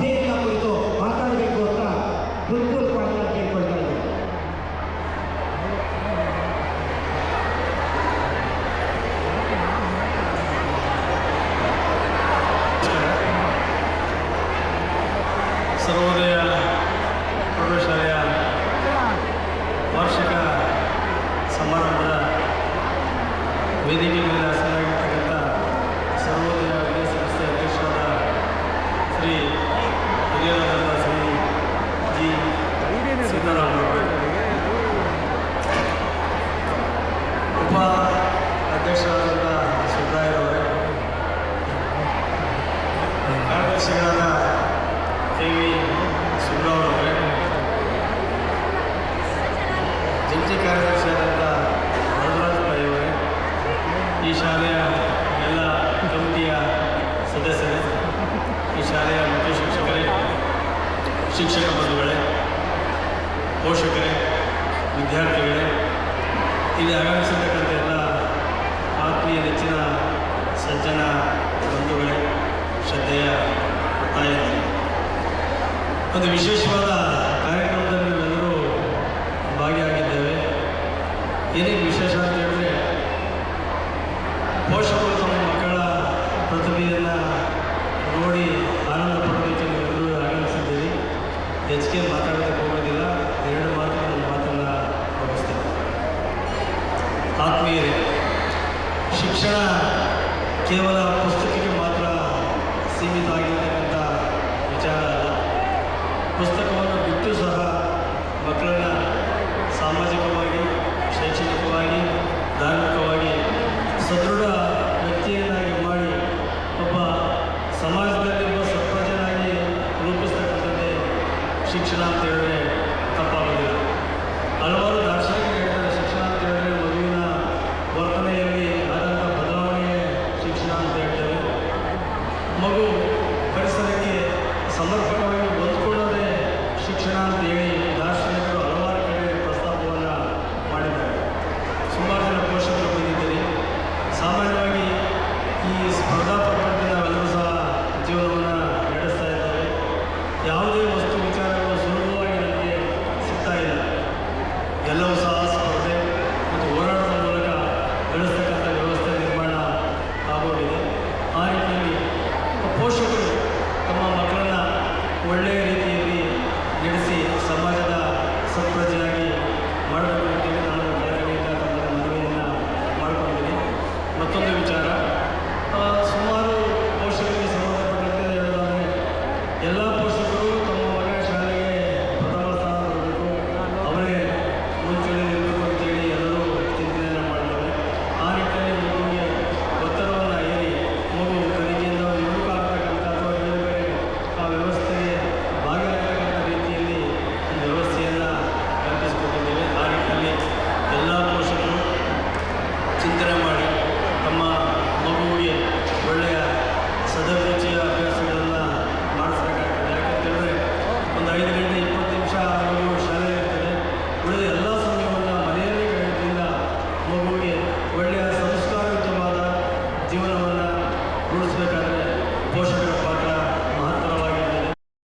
ಅಧ್ಯಯನ ಕುರಿತು ಮಾತಾಡಬೇಕು ಅಂತ ಹೃತ್ಪೂರ್ವಕವಾಗಿ ನಾನು ಕೇಳ್ಕೊಳ್ತಾ ಇದ್ದೀನಿ. ಸರ್ವೋದಯ ಪ್ರೌಢಶಾಲೆಯ ವಾರ್ಷಿಕ ಸಮಾರಂಭದ ವೇದಿಕೆ ಮೇಲೆ ಆಸೀನರಾಗಿರ್ತಕ್ಕಂಥ ಸರ್ವೋದಯ ವಿದ್ಯಾಸಂಸ್ಥೆ ಅಧ್ಯಕ್ಷರಾದ ಶ್ರೀ ಹಿರಿಯರಾದ ಶ್ರೀ ಜಿ ಸೀತಾರಾಮ್ ಅವರು, ಉಪ ಅಧ್ಯಕ್ಷರಾದಂಥ ಸುಬ್ರಾಯರವರೇ, ಕಾರ್ಯದರ್ಶಿಗಳಾದ ಕೆ ವಿ ಸುಬ್ರಾವರವರೇ, ಜಂಟಿ ಕಾರ್ಯದರ್ಶಿಯಾದಂಥ ವರದರಾಜ ಅವರೇ, ಈ ಶಾಲೆಯ ಎಲ್ಲ ಕಮಿಟಿಯ ಸದಸ್ಯರೇ, ಈ ಶಾಲೆಯ ಮುಖ್ಯ ಶಿಕ್ಷಕರೇ, ಶಿಕ್ಷಕ ಬಂಧುಗಳೇ, ಪೋಷಕರೇ, ವಿದ್ಯಾರ್ಥಿಗಳೇ, ಇಲ್ಲಿ ಆಗಮಿಸಿರ್ತಕ್ಕಂಥ ಎಲ್ಲ ಆತ್ಮೀಯ ನೆಚ್ಚಿನ ಸಜ್ಜನ ಬಂಧುಗಳೇ, ಶ್ರದ್ಧೆಯ ತಾಯಂದಿರೇ, ಒಂದು ವಿಶೇಷವಾದ ಕಾರ್ಯಕ್ರಮದಲ್ಲಿ ನಾವೆಲ್ಲರೂ ಭಾಗಿಯಾಗಿದ್ದೇವೆ. ಏನಕ್ಕೆ ವಿಶೇಷ ಅಂತ ಹೇಳಿದ್ರೆ, ಪೋಷಕರು ತಮ್ಮ ಮಕ್ಕಳ ಪ್ರತಿಭೆಯನ್ನು ನೋಡಿ ಆನಂದ ಪಡೋದಕ್ಕೆ ನೀವೆಲ್ಲರೂ ಆಗಮಿಸಿದ್ದೀರಿ. ಹೆಚ್ಚಿಗೆ ಮಾತಾಡೋದಕ್ಕೆ ಹೋಗೋದಿಲ್ಲ, ಎರಡು ಮಾತು ನನ್ನ ಮಾತನ್ನು ಮುಗಿಸ್ತೇನೆ. ಆತ್ಮೀಯರೇ, ಶಿಕ್ಷಣ ಕೇವಲ ಪುಸ್ತಕಕ್ಕೆ ಮಾತ್ರ ಸೀಮಿತ ಆಗಿರತಕ್ಕಂಥ ವಿಚಾರ ಅಲ್ಲ. ಪುಸ್ತಕವನ್ನು ಬಿಟ್ಟು ಸಹ ಮಕ್ಕಳನ್ನು ಸಾಮಾಜಿಕವಾಗಿ, ಶೈಕ್ಷಣಿಕವಾಗಿ, ಧಾರ್ಮಿಕವಾಗಿ ಸದೃಢ ವ್ಯಕ್ತಿಯನ್ನಾಗಿ ಮಾಡಿ ಒಬ್ಬ ಸಮಾಜದಲ್ಲಿ ಒಬ್ಬ ಸತ್ಪ್ರಜನಾಗಿ ರೂಪಿಸ್ತಕ್ಕಂಥದ್ದೇ ಶಿಕ್ಷಣ ಅಂತ ಹೇಳಿದ್ರೆ ತಪ್ಪಾಗೋದಿಲ್ಲ. ಹಲವಾರು ದಾರ್ಶನಿಕರು ಹೇಳ್ತಾರೆ, ಶಿಕ್ಷಣ ಅಂತ ಹೇಳಿದ್ರೆ ಮಗುವಿನ ವರ್ತನೆಯಲ್ಲಿ ಆದಂಥ ಬದಲಾವಣೆಯೇ ಶಿಕ್ಷಣ ಅಂತ ಹೇಳ್ತೇವೆ. ಮಗು ಪರಿಸರಕ್ಕೆ ಸಮರ್ಪಕವಾಗಿ ಹೊಂದ್ಕೊಳ್ಳೋದೇ ಶಿಕ್ಷಣ ಅಂತ ಹೇಳಿ ದಾರ್ಶನಿಕರು ಹಲವಾರು ಕಡೆ ಪ್ರಸ್ತಾಪವನ್ನು ಮಾಡಿದ್ದಾರೆ. ಸುಮಾರು ಜನ ಪೋಷಕರು ಬಂದಿದ್ದೀರಿ. ಸಾಮಾನ್ಯವಾಗಿ ಈ ಸ್ಪರ್ಧಾ ಪ್ರಪಂಚ ನಾವೆಲ್ಲರೂ ಸಹ ಜೀವನವನ್ನು ನಡೆಸ್ತಾ ಇದ್ದೇವೆ. ಯಾವುದೇ